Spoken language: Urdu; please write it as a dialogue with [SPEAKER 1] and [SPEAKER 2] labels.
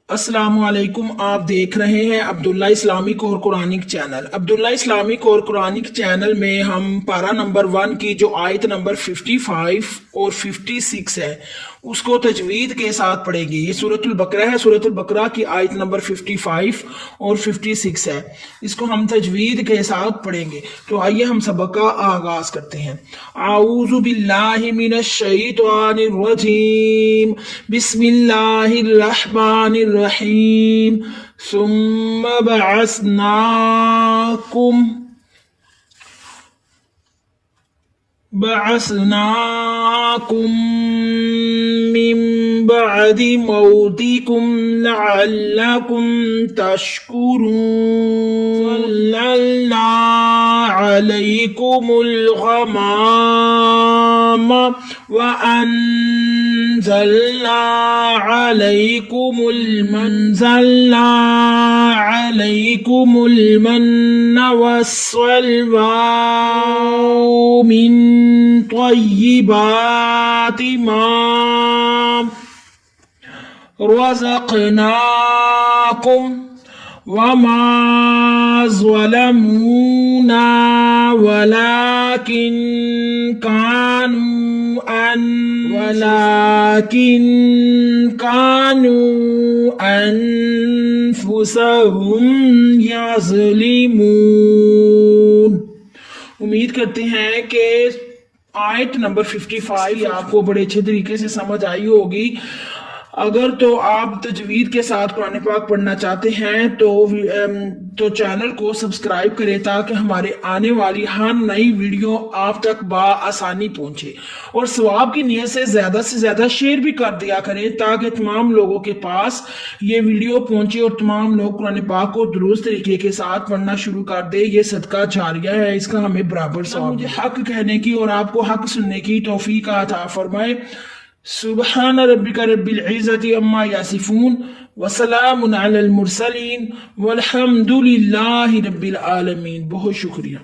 [SPEAKER 1] السلام علیکم، آپ دیکھ رہے ہیں عبداللہ اسلامک اور قرآنک چینل۔ عبداللہ اسلامک اور قرآنک چینل میں ہم پارہ نمبر 1 کی جو آیت نمبر 55 اور 56 ہے اس کو تجوید کے ساتھ پڑھیں گے۔ یہ سورۃ البقرہ ہے، سورۃ البقرہ کی آیت نمبر 55 اور 56 ہے، اس کو ہم تجوید کے ساتھ پڑھیں گے۔ تو آئیے ہم سبق کا آغاز کرتے ہیں۔ اعوذ باللہ من الشیطان الرجیم، بسم اللہ الرحمن الرحیم، ثم بعثناکم من بعد موتکم لعلکم تشکرون، ظللنا علیکم الغمام وأنزلنا عليكم المن والسلوى من طيبات ما رزقناكم وما ظلمونا ولكن كانوا أنفسهم يظلمون۔ امید کرتے ہیں کہ آیت نمبر 55 آپ کو بڑے اچھے طریقے سے سمجھ آئی ہوگی۔ اگر تو آپ تجوید کے ساتھ قرآن پاک پڑھنا چاہتے ہیں تو چینل کو سبسکرائب کریں تاکہ ہمارے آنے والی ہر نئی ویڈیو آپ تک بآسانی پہنچے، اور ثواب کی نیت سے زیادہ شیئر بھی کر دیا کریں تاکہ تمام لوگوں کے پاس یہ ویڈیو پہنچے اور تمام لوگ قرآن پاک کو درست طریقے کے ساتھ پڑھنا شروع کر دے۔ یہ صدقہ جاریہ ہے، اس کا ہمیں برابر ثواب۔ مجھے حق کہنے کی اور آپ کو حق سننے کی توفیق عطا فرمائے۔ سبحان ربک رب العزت عما یصفون وسلام علی المرسلین والحمد للہ رب العالمین۔ بہت شکریہ۔